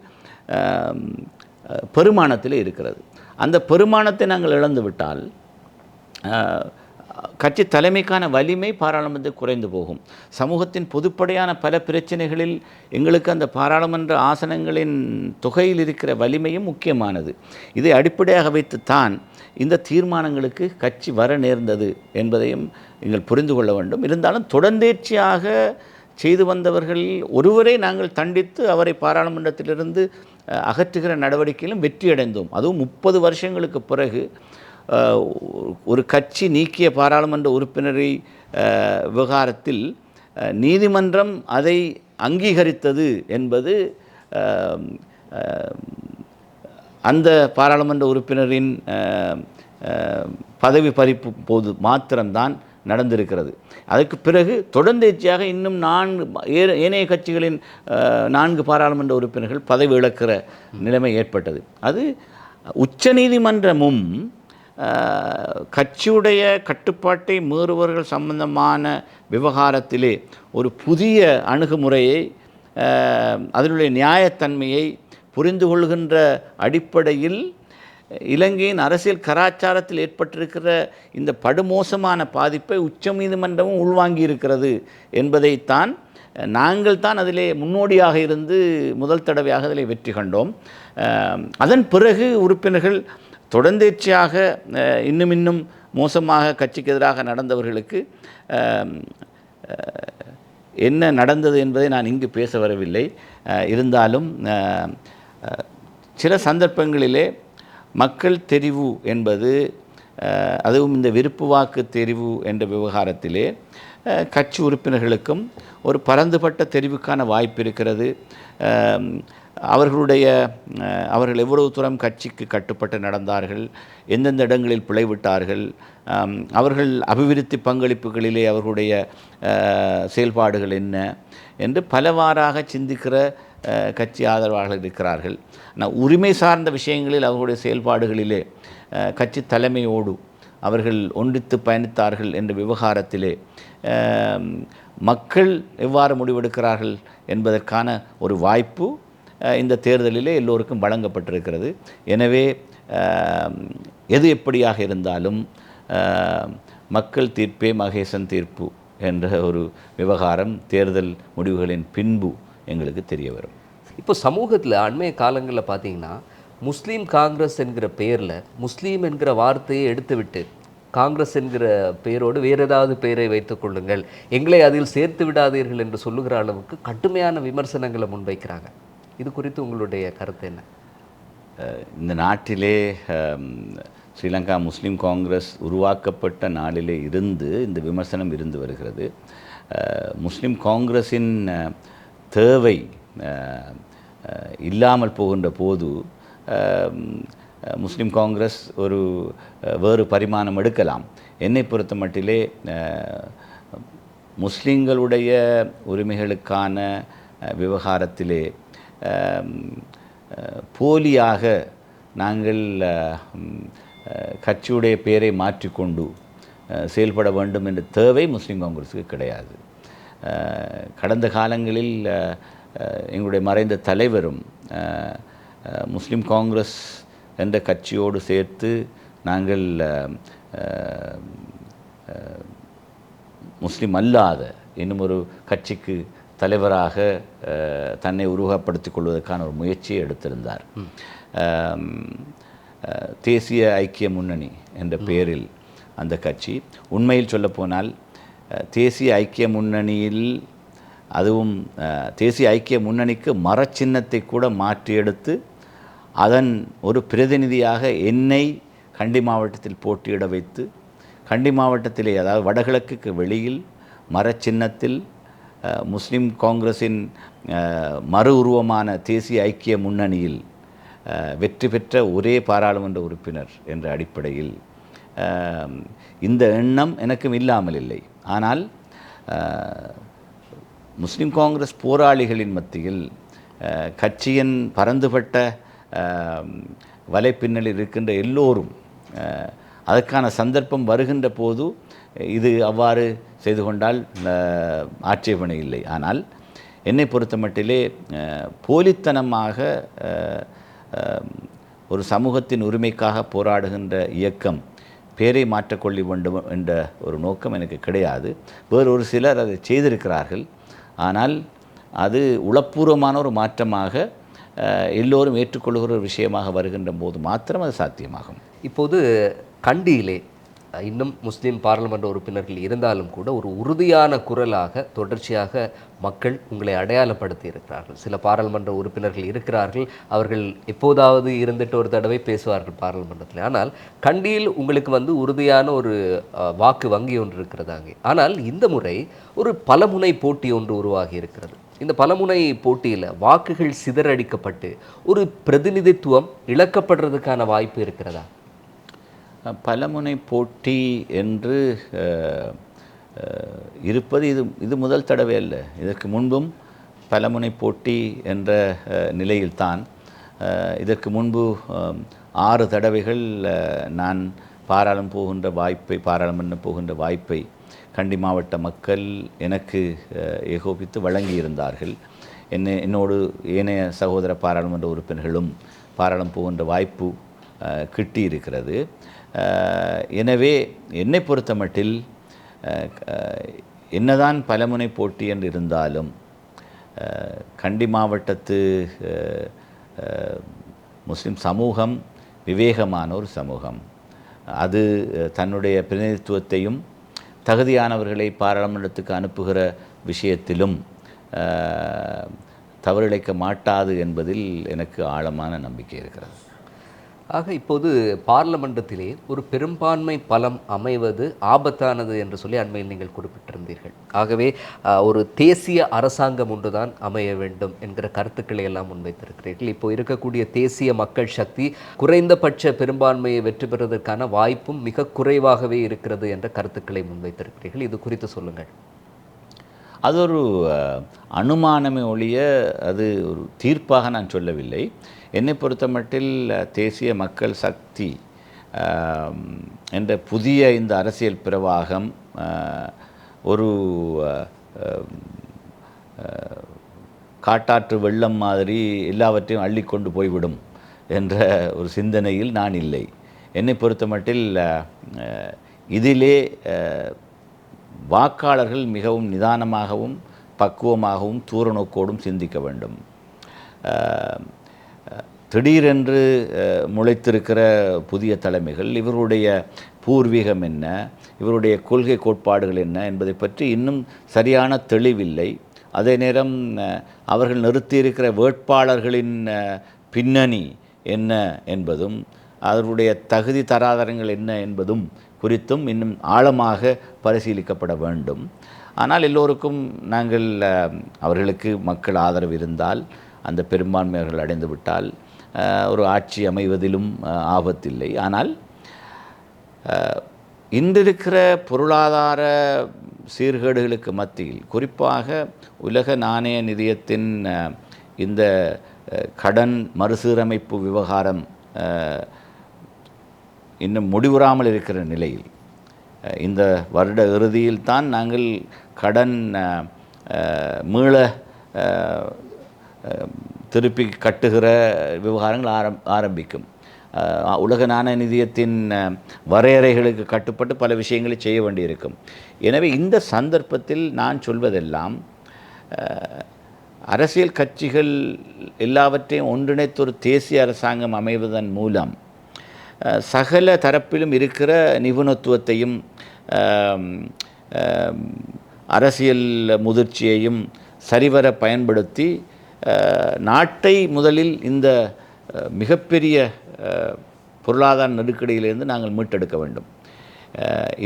S2: பெருமானத்தில் இருக்கிறது. அந்த பெருமானத்தை நாங்கள் இழந்துவிட்டால் கட்சி தலைமைக்கான வலிமை பாராளுமன்றத்தில் குறைந்து போகும். சமூகத்தின் பொதுப்படையான பல பிரச்சனைகளில் எங்களுக்கு அந்த பாராளுமன்ற ஆசனங்களின் தொகையில் இருக்கிற வலிமையும் முக்கியமானது. இதை அடிப்படையாக வைத்துத்தான் இந்த தீர்மானங்களுக்கு கட்சி வர நேர்ந்தது என்பதையும் நீங்கள் புரிந்து கொள்ள வேண்டும். இருந்தாலும் தொடர்ந்தேர்ச்சியாக செய்து வந்தவர்களில் ஒருவரை நாங்கள் தண்டித்து அவரை பாராளுமன்றத்திலிருந்து அகற்றுகிற நடவடிக்கையிலும் வெற்றியடைந்தோம். அதுவும் 30 வருஷங்களுக்கு பிறகு ஒரு கட்சி நீக்கிய பாராளுமன்ற உறுப்பினரை விவகாரத்தில் நீதிமன்றம் அதை அங்கீகரித்தது என்பது அந்த பாராளுமன்ற உறுப்பினரின் பதவி பறிப்பு போது மாத்திரம்தான் நடந்திருக்கிறது. அதற்கு பிறகு தொடர்ந்தேர்ச்சியாக இன்னும் 4 ஏனைய கட்சிகளின் 4 பாராளுமன்ற உறுப்பினர்கள் பதவி இழக்கிற நிலைமை ஏற்பட்டது. அது உச்ச நீதிமன்றமும் கட்சியுடைய கட்டுப்பாட்டை மீறுபவர்கள் சம்பந்தமான விவகாரத்திலே ஒரு புதிய அணுகுமுறையை, அதனுடைய நியாயத்தன்மையை புரிந்து கொள்கின்ற அடிப்படையில் இலங்கையின் அரசியல் கலாச்சாரத்தில் ஏற்பட்டிருக்கிற இந்த படுமோசமான பாதிப்பை உச்ச நீதிமன்றமும் உள்வாங்கி இருக்கிறது என்பதைத்தான் நாங்கள் தான் அதிலே முன்னோடியாக இருந்து முதல் தடவையாக அதிலே வெற்றி கண்டோம். அதன் பிறகு உறுப்பினர்கள் தொடர்ந்தேர்ச்சியாக இன்னும் மோசமாக கட்சிக்கு எதிராக நடந்தவர்களுக்கு என்ன நடந்தது என்பதை நான் இங்கு பேச வரவில்லை. இருந்தாலும் சில சந்தர்ப்பங்களிலே மக்கள் தெரிவு என்பது, அதுவும் இந்த விருப்பு வாக்கு தெரிவு என்ற விவகாரத்திலே கட்சி உறுப்பினர்களுக்கும் ஒரு பரந்துபட்ட தெரிவுக்கான வாய்ப்பு இருக்கிறது. அவர்கள் எவ்வளவு தூரம் கட்சிக்கு கட்டுப்பட்டு நடந்தார்கள், எந்தெந்த இடங்களில் பிழைவிட்டார்கள், அவர்கள் அபிவிருத்தி பங்களிப்புகளிலே அவர்களுடைய செயல்பாடுகள் என்ன என்று பலவாறாக சிந்திக்கிற கட்சி ஆதரவாளர்கள் இருக்கிறார்கள். ஆனால் உரிமை சார்ந்த விஷயங்களில் அவர்களுடைய செயல்பாடுகளிலே கட்சி தலைமையோடு அவர்கள் ஒன்றித்து பயணித்தார்கள் என்ற விவகாரத்திலே மக்கள் எவ்வாறு முடிவெடுக்கிறார்கள் என்பதற்கான ஒரு வாய்ப்பு இந்த தேர்தலிலே எல்லோருக்கும் வழங்கப்பட்டிருக்கிறது. எனவே எது எப்படியாக இருந்தாலும் மக்கள் தீர்ப்பே மகேசன் தீர்ப்பு என்ற ஒரு விவகாரம் தேர்தல் முடிவுகளின் பின்பு எங்களுக்கு தெரிய வரும்.
S1: இப்போ சமூகத்தில் அண்மைய காலங்களில் பார்த்தீங்கன்னா முஸ்லீம் காங்கிரஸ் என்கிற பெயரில் முஸ்லீம் என்கிற வார்த்தையை எடுத்துவிட்டு காங்கிரஸ் என்கிற பெயரோடு வேறு ஏதாவது பெயரை வைத்துக் கொள்ளுங்கள், எங்களை அதில் சேர்த்து விடாதீர்கள் என்று சொல்லுகிற அளவுக்கு கடுமையான விமர்சனங்களை முன்வைக்கிறாங்க. இது குறித்து உங்களுடைய கருத்து என்ன?
S2: இந்த நாட்டிலே ஸ்ரீலங்கா முஸ்லீம் காங்கிரஸ் உருவாக்கப்பட்ட நாளிலே இருந்து இந்த விமர்சனம் இருந்து வருகிறது. முஸ்லீம் காங்கிரஸின் தேவை இல்லாமல் போகின்ற போது முஸ்லீம் காங்கிரஸ் ஒரு வேறு பரிமாணம் எடுக்கலாம். என்னை பொறுத்த மட்டிலே முஸ்லீம்களுடைய உரிமைகளுக்கான விவகாரத்திலே போலியாக நாங்கள் கட்சியுடைய பெயரை மாற்றிக்கொண்டு செயல்பட வேண்டும் என்ற தேவை முஸ்லீம் காங்கிரஸுக்கு கிடையாது. கடந்த காலங்களில் எங்களுடைய மறைந்த தலைவரும் முஸ்லீம் காங்கிரஸ் என்ற கட்சியோடு சேர்த்து நாங்கள் முஸ்லீம் அல்லாத இன்னும் ஒரு கட்சிக்கு தலைவராக தன்னை உருவகப்படுத்திக் கொள்வதற்கான ஒரு முயற்சியை எடுத்திருந்தார். தேசிய ஐக்கிய முன்னணி என்ற பெயரில் அந்த கட்சி, உண்மையில் சொல்லப்போனால் தேசிய ஐக்கிய முன்னணியில், அதுவும் தேசிய ஐக்கிய முன்னணிக்கு மரச்சின்னத்தை கூட மாற்றி எடுத்து அதன் ஒரு பிரதிநிதியாக என்னை கண்டி மாவட்டத்தில் போட்டியிட வைத்து, கண்டி மாவட்டத்திலே அதாவது வடகிழக்குக்கு வெளியில் மரச்சின்னத்தில் முஸ்லீம் காங்கிரஸின் மறு உருவமான தேசிய ஐக்கிய முன்னணியில் வெற்றி பெற்ற ஒரே பாராளுமன்ற உறுப்பினர் என்ற அடிப்படையில் இந்த எண்ணம் எனக்கும் இல்லாமல் இல்லை. ஆனால் முஸ்லீம் காங்கிரஸ் போராளிகளின் மத்தியில் கட்சியின் பரந்துபட்ட வலைப்பின்னலில் இருக்கின்ற எல்லோரும் அதற்கான சந்தர்ப்பம் வருகின்ற போது இது அவ்வாறு செய்து கொண்டால் ஆட்சேபனை இல்லை. ஆனால் என்னை பொறுத்த மட்டிலே போலித்தனமாக ஒரு சமூகத்தின் உரிமைக்காக போராடுகின்ற இயக்கம் பேரை மாற்றிக்கொள்ள வேண்டும் என்ற ஒரு நோக்கம் எனக்கு கிடையாது. வேறொரு சிலர் அதை செய்திருக்கிறார்கள். ஆனால் அது உளப்பூர்வமான ஒரு மாற்றமாக எல்லோரும் ஏற்றுக்கொள்கிற ஒரு விஷயமாக வருகின்ற போது மாத்திரம் அது சாத்தியமாகும்.
S1: இப்போது கண்டியிலே இன்னும் முஸ்லீம் பாராளுமன்ற உறுப்பினர்கள் இருந்தாலும் கூட ஒரு உறுதியான குரலாக தொடர்ச்சியாக மக்கள் உங்களை அடையாளப்படுத்தி இருக்கிறார்கள். சில பாராளுமன்ற உறுப்பினர்கள் இருக்கிறார்கள், அவர்கள் எப்போதாவது இருந்துட்டு ஒரு தடவை பேசுவார்கள் பாராளுமன்றத்தில். ஆனால் கண்டியில் உங்களுக்கு உறுதியான ஒரு வாக்கு வங்கி ஒன்று இருக்கிறதாங்க. ஆனால் இந்த முறை ஒரு பலமுனை போட்டி ஒன்று உருவாகி இருக்கிறது. இந்த பலமுனை போட்டியில் வாக்குகள் சிதறடிக்கப்பட்டு ஒரு பிரதிநிதித்துவம் இழக்கப்படுறதுக்கான வாய்ப்பு இருக்கிறதா?
S2: பலமுனை போட்டி என்று இருப்பது இது முதல் தடவை அல்ல. இதற்கு முன்பும் பலமுனை போட்டி என்ற நிலையில்தான் இதற்கு முன்பு 6 தடவைகள் நான் பாராளுமன்றம் போகின்ற வாய்ப்பை கண்டி மாவட்ட மக்கள் எனக்கு ஏகோபித்து வழங்கியிருந்தார்கள். என்னோடு ஏனைய சகோதர பாராளுமன்ற உறுப்பினர்களும் பாராளுமன்றம் போகின்ற வாய்ப்பு கிட்டியிருக்கிறது. எனவே என்னை பொறுத்த மட்டில் என்னதான் பலமுனை போட்டி என்று இருந்தாலும் கண்டி மாவட்டத்து முஸ்லிம் சமூகம் விவேகமான ஒரு சமூகம். அது தன்னுடைய பிரதிநிதித்துவத்தையும் தகுதியானவர்களை பாராளுமன்றத்துக்கு அனுப்புகிற விஷயத்திலும் தவறிழைக்க மாட்டாது என்பதில் எனக்கு ஆழமான நம்பிக்கை இருக்கிறது.
S1: ஆக இப்போது பார்லமெண்டத்திலே ஒரு பெரும்பான்மை பலம் அமைவது ஆபத்தானது என்று சொல்லி அண்மையில் நீங்கள் குறிப்பிட்டிருந்தீர்கள். ஆகவே ஒரு தேசிய அரசாங்கம் ஒன்றுதான் அமைய வேண்டும் என்கிற கருத்துக்களை எல்லாம் முன்வைத்திருக்கிறீர்கள். இப்போ இருக்கக்கூடிய தேசிய மக்கள் சக்தி குறைந்தபட்ச பெரும்பான்மையை வெற்றி பெறுவதற்கான வாய்ப்பும் மிக குறைவாகவே இருக்கிறது என்ற கருத்துக்களை முன்வைத்திருக்கிறீர்கள். இது குறித்து சொல்லுங்கள்.
S2: அது ஒரு அனுமானமே ஒழிய அது ஒரு தீர்ப்பாக நான் சொல்லவில்லை. என்னை பொறுத்த மட்டில் தேசிய மக்கள் சக்தி என்ற புதிய இந்த அரசியல் பிரவாகம் ஒரு காட்டாற்று வெள்ளம் மாதிரி எல்லாவற்றையும் அள்ளிக்கொண்டு போய்விடும் என்ற ஒரு சிந்தனையில் நான் இல்லை. என்னை பொறுத்த மட்டில் இதிலே வாக்காளர்கள் மிகவும் நிதானமாகவும் பக்குவமாகவும் தூரநோக்கோடும் சிந்திக்க வேண்டும். திடீரென்று முளைத்திருக்கிற புதிய தலைமைகள், இவருடைய பூர்வீகம் என்ன, இவருடைய கொள்கை கோட்பாடுகள் என்ன என்பதை பற்றி இன்னும் சரியான தெளிவில்லை. அதே நேரம் அவர்கள் நிறுத்தியிருக்கிற வேட்பாளர்களின் பின்னணி என்ன என்பதும், அவருடைய தகுதி தராதரங்கள் என்ன என்பதும் குறித்தும் இன்னும் ஆழமாக பரிசீலிக்கப்பட வேண்டும். ஆனால் எல்லோருக்கும் நாங்கள் அவர்களுக்கு மக்கள் ஆதரவு இருந்தால், அந்த பெரும்பான்மை அவர்கள் அடைந்து விட்டால் ஒரு ஆட்சி அமைவதிலும் ஆபத்தில்லை. ஆனால் இன்றிருக்கிற பொருளாதார சீர்கேடுகளுக்கு மத்தியில், குறிப்பாக உலக நாணய நிதியத்தின் இந்த கடன் மறுசீரமைப்பு விவகாரம் இன்னும் முடிவுறாமல் இருக்கிற நிலையில், இந்த வருட இறுதியில் தான் நாங்கள் கடன் மீள திருப்பி கட்டுகிற விவகாரங்கள் ஆரம்பிக்கும். உலக நாணய நிதியத்தின் வரையறைகளுக்கு கட்டுப்பட்டு பல விஷயங்களை செய்ய வேண்டியிருக்கும். எனவே இந்த சந்தர்ப்பத்தில் நான் சொல்வதெல்லாம், அரசியல் கட்சிகள் எல்லாவற்றையும் ஒன்றிணைத்து ஒரு தேசிய அரசாங்கம் அமைவதன் மூலம் சகல தரப்பிலும் இருக்கிற நிபுணத்துவத்தையும் அரசியல் முதிர்ச்சியையும் சரிவர பயன்படுத்தி நாட்டை முதலில் இந்த மிகப்பெரிய பொருளாதார நெருக்கடியிலிருந்து நாங்கள் மீட்டெடுக்க வேண்டும்.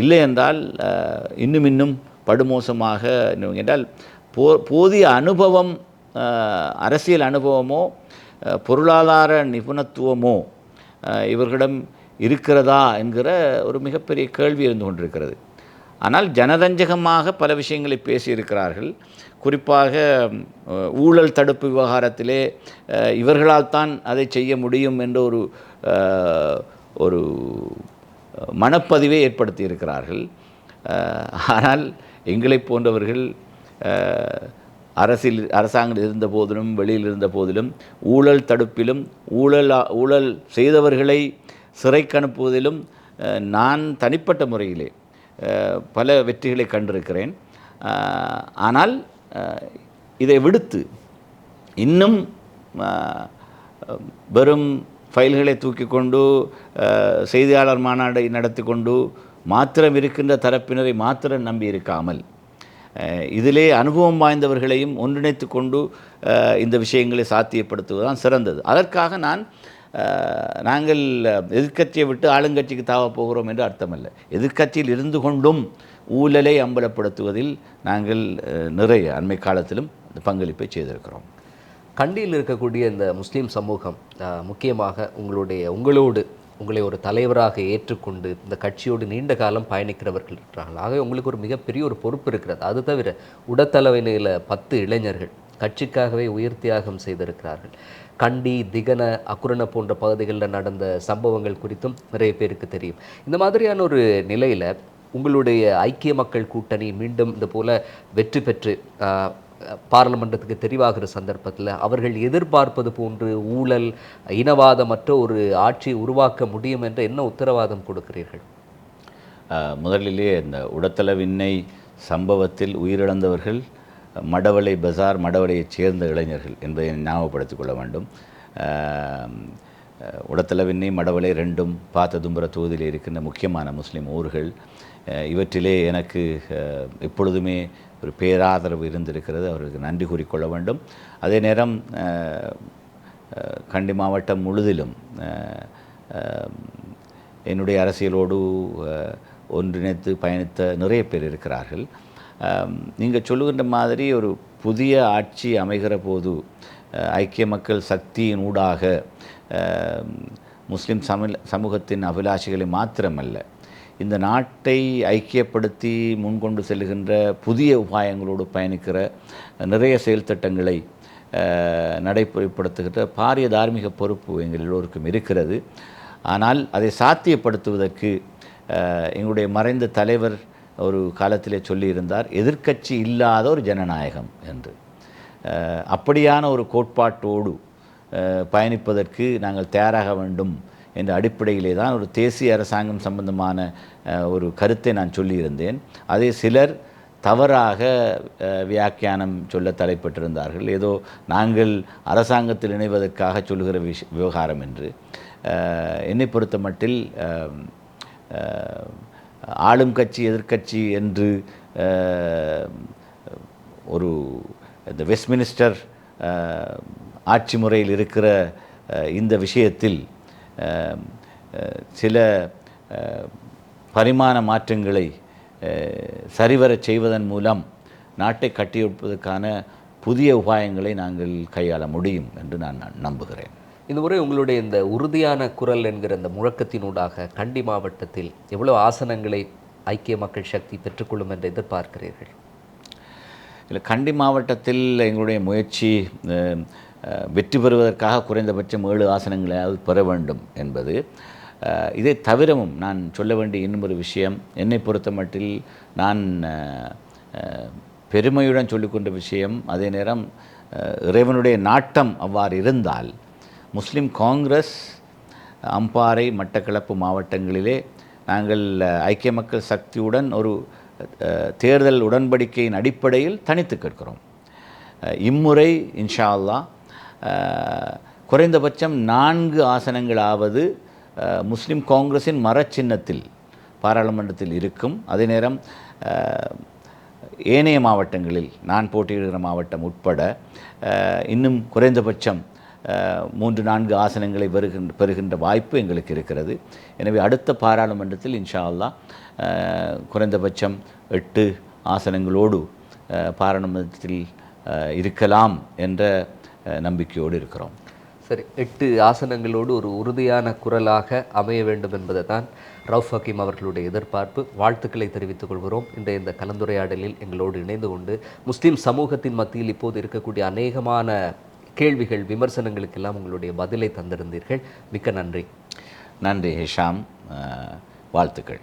S2: இல்லை என்றால் இன்னும் படுமோசமாக என்றால் போதிய அனுபவம், அரசியல் அனுபவமோ பொருளாதார நிபுணத்துவமோ இவர்களிடம் இருக்கிறதா என்கிற ஒரு மிகப்பெரிய கேள்வி இருந்து கொண்டிருக்கிறது. ஆனால் ஜனரஞ்சகமாக பல விஷயங்களை பேசியிருக்கிறார்கள். குறிப்பாக ஊழல் தடுப்பு விவகாரத்திலே இவர்களால் தான் அதை செய்ய முடியும் என்ற ஒரு மனப்பதிவை ஏற்படுத்தி இருக்கிறார்கள். ஆனால் எங்களை போன்றவர்கள் அரசாங்கம் இருந்த போதிலும் வெளியில் இருந்த போதிலும் ஊழல் தடுப்பிலும் ஊழல் செய்தவர்களை சிறைக்கு அனுப்புவதிலும் நான் தனிப்பட்ட முறையிலே பல வெற்றிகளை கண்டிருக்கிறேன். ஆனால் இதை விடுத்து இன்னும் வெறும் ஃபைல்களை தூக்கி கொண்டு செய்தியாளர் மாநாடை நடத்தி கொண்டு மாத்திரம் இருக்கின்ற தரப்பினரை மாத்திரம் நம்பி இருக்காமல், இதிலே அனுபவம் வாய்ந்தவர்களையும் ஒன்றிணைத்து கொண்டு இந்த விஷயங்களை சாத்தியப்படுத்துவதுதான் சிறந்தது. அதற்காக நாங்கள் எதிர்க்கட்சியை விட்டு ஆளுங்கட்சிக்கு தாவப் போகிறோம் என்று அர்த்தமல்ல. எதிர்க்கட்சியில் இருந்து கொண்டும் ஊழலை அம்பலப்படுத்துவதில் நாங்கள் நிறைய அண்மை காலத்திலும் பங்களிப்பை செய்திருக்கிறோம்.
S1: கண்டியில் இருக்கக்கூடிய இந்த முஸ்லீம் சமூகம் முக்கியமாக உங்களை ஒரு தலைவராக ஏற்றுக்கொண்டு இந்த கட்சியோடு நீண்ட காலம் பயணிக்கிறவர்கள் இருக்கிறார்கள். ஆக உங்களுக்கு ஒரு மிகப்பெரிய ஒரு பொறுப்பு இருக்கிறது. அது தவிர உடத்தலைவனையில் 10 இளைஞர்கள் கட்சிக்காகவே உயிர் தியாகம் செய்திருக்கிறார்கள். கண்டி, திகன, அக்குரண போன்ற பகுதிகளில் நடந்த சம்பவங்கள் குறித்தும் நிறைய பேருக்கு தெரியும். இந்த மாதிரியான ஒரு நிலையில் உங்களுடைய ஐக்கிய மக்கள் கூட்டணி மீண்டும் இந்த போல வெற்றி பெற்று பாராளுமன்றத்துக்கு தெரிவாகிற சந்தர்ப்பத்தில் அவர்கள் எதிர்பார்ப்பது போன்று ஊழல், இனவாதமற்ற ஒரு ஆட்சியை உருவாக்க முடியும் என்ற என்ன உத்தரவாதம் கொடுக்கிறீர்கள்?
S2: முதலிலேயே இந்த உடத்தளவின்னை சம்பவத்தில் உயிரிழந்தவர்கள் மடவளை பஜார், மடவளையைச் சேர்ந்த இளைஞர்கள் என்பதை ஞாபகப்படுத்திக் கொள்ள வேண்டும். உடத்தளவின்னை, மடவளை ரெண்டும் பாத்ததும்பர தொகுதியில் இருக்கின்ற முக்கியமான முஸ்லீம் ஊர்கள். இவற்றிலே எனக்கு எப்பொழுதுமே ஒரு பேராதரவு இருந்திருக்கிறது. அவர்களுக்கு நன்றி கூறிக்கொள்ள வேண்டும். அதே நேரம் கண்டி மாவட்டம் முழுதிலும் என்னுடைய அரசியலோடு ஒன்றிணைத்து பயணித்த நிறைய பேர் இருக்கிறார்கள். நீங்கள் சொல்லுகின்ற மாதிரி ஒரு புதிய ஆட்சி அமைகிற போது ஐக்கிய மக்கள் சக்தியின் ஊடாக முஸ்லிம் சமூகத்தின் அபிலாஷைகளை மாத்திரமல்ல, இந்த நாட்டை ஐக்கியப்படுத்தி முன்கொண்டு செல்கின்ற புதிய உபாயங்களோடு பயணிக்கிற நிறைய செயல் திட்டங்களை நடைமுறைப்படுத்துகின்ற பாரிய தார்மீக பொறுப்பு எங்கள் எல்லோருக்கும் இருக்கிறது. ஆனால் அதை சாத்தியப்படுத்துவதற்கு எங்களுடைய மறைந்த தலைவர் ஒரு காலத்திலே சொல்லியிருந்தார், எதிர்க்கட்சி இல்லாத ஒரு ஜனநாயகம் என்று. அப்படியான ஒரு கோட்பாட்டோடு பயணிப்பதற்கு நாங்கள் தயாராக வேண்டும் என்ற அடிப்படையிலே தான் ஒரு தேசிய அரசாங்கம் சம்பந்தமான ஒரு கருத்தை நான் சொல்லியிருந்தேன். அதை சிலர் தவறாக வியாக்கியானம் சொல்ல தலைப்பட்டிருந்தார்கள். ஏதோ நாங்கள் அரசாங்கத்தில் இணைவதற்காக சொல்லுகிற விவகாரம் என்று. என்னை பொறுத்த மட்டில் ஆளும் கட்சி எதிர்க்கட்சி என்று ஒரு இந்த வெஸ்ட்மினிஸ்டர் ஆட்சி முறையில் இருக்கிற இந்த விஷயத்தில் சில பரிமாண மாற்றங்களை சரிவரச் செய்வதன் மூலம் நாட்டை கட்டியெழுப்பதற்கான புதிய உபாயங்களை நாங்கள் கையாள முடியும் என்று நான் நம்புகிறேன்.
S1: இந்த முறை உங்களுடைய இந்த உறுதியான குரல் என்கிற இந்த முழக்கத்தினூடாக கண்டி மாவட்டத்தில் எவ்வளவு ஆசனங்களை ஐக்கிய மக்கள் சக்தி பெற்றுக்கொள்ளும் என்று எதிர்பார்க்கிறீர்கள்?
S2: இல்லை, கண்டி மாவட்டத்தில் எங்களுடைய முயற்சி வெற்றி பெறுவதற்காக குறைந்தபட்சம் 7 ஆசனங்களையாவது பெற வேண்டும் என்பது. இதை தவிரவும் நான் சொல்ல வேண்டிய இன்னொரு விஷயம், என்னை பொறுத்த மட்டில் நான் பெருமையுடன் சொல்லிக்கொண்ட விஷயம், அதே நேரம் இறைவனுடைய நாட்டம் அவ்வாறு இருந்தால் முஸ்லிம் காங்கிரஸ் அம்பாறை மட்டக்களப்பு மாவட்டங்களிலே நாங்கள் ஐக்கிய மக்கள் சக்தியுடன் ஒரு தேர்தல் உடன்படிக்கையின் அடிப்படையில் தனித்து கேட்கிறோம். இம்முறை இன்ஷா அல்லாஹ் குறைந்தபட்சம் 4 ஆசனங்களாவது முஸ்லிம் காங்கிரஸின் மரச்சின்னத்தில் பாராளுமன்றத்தில் இருக்கும். அதே நேரம் ஏனைய மாவட்டங்களில் நான் போட்டியிடுகிற மாவட்டம் உட்பட இன்னும் குறைந்தபட்சம் 3-4 ஆசனங்களை பெறுகின்ற வாய்ப்பு எங்களுக்கு இருக்கிறது. எனவே அடுத்த பாராளுமன்றத்தில் இன்ஷா அல்லாஹ் குறைந்தபட்சம் 8 ஆசனங்களோடு பாராளுமன்றத்தில் இருக்கலாம் என்ற நம்பிக்கையோடு இருக்கிறோம்.
S1: சரி, 8 ஆசனங்களோடு ஒரு உறுதியான குரலாக அமைய வேண்டும் என்பதை தான் ரவுஃப் ஹக்கீம் அவர்களுடைய எதிர்பார்ப்பு. வாழ்த்துக்களை தெரிவித்துக் கொள்கிறோம். இன்றைய இந்த கலந்துரையாடலில் எங்களோடு இணைந்து கொண்டு முஸ்லீம் சமூகத்தின் மத்தியில் இப்போது இருக்கக்கூடிய அநேகமான கேள்விகள், விமர்சனங்களுக்கெல்லாம் உங்களுடைய பதிலை தந்திருந்தீர்கள். மிக்க நன்றி.
S2: நன்றி ஹிஷாம். வாழ்த்துக்கள்.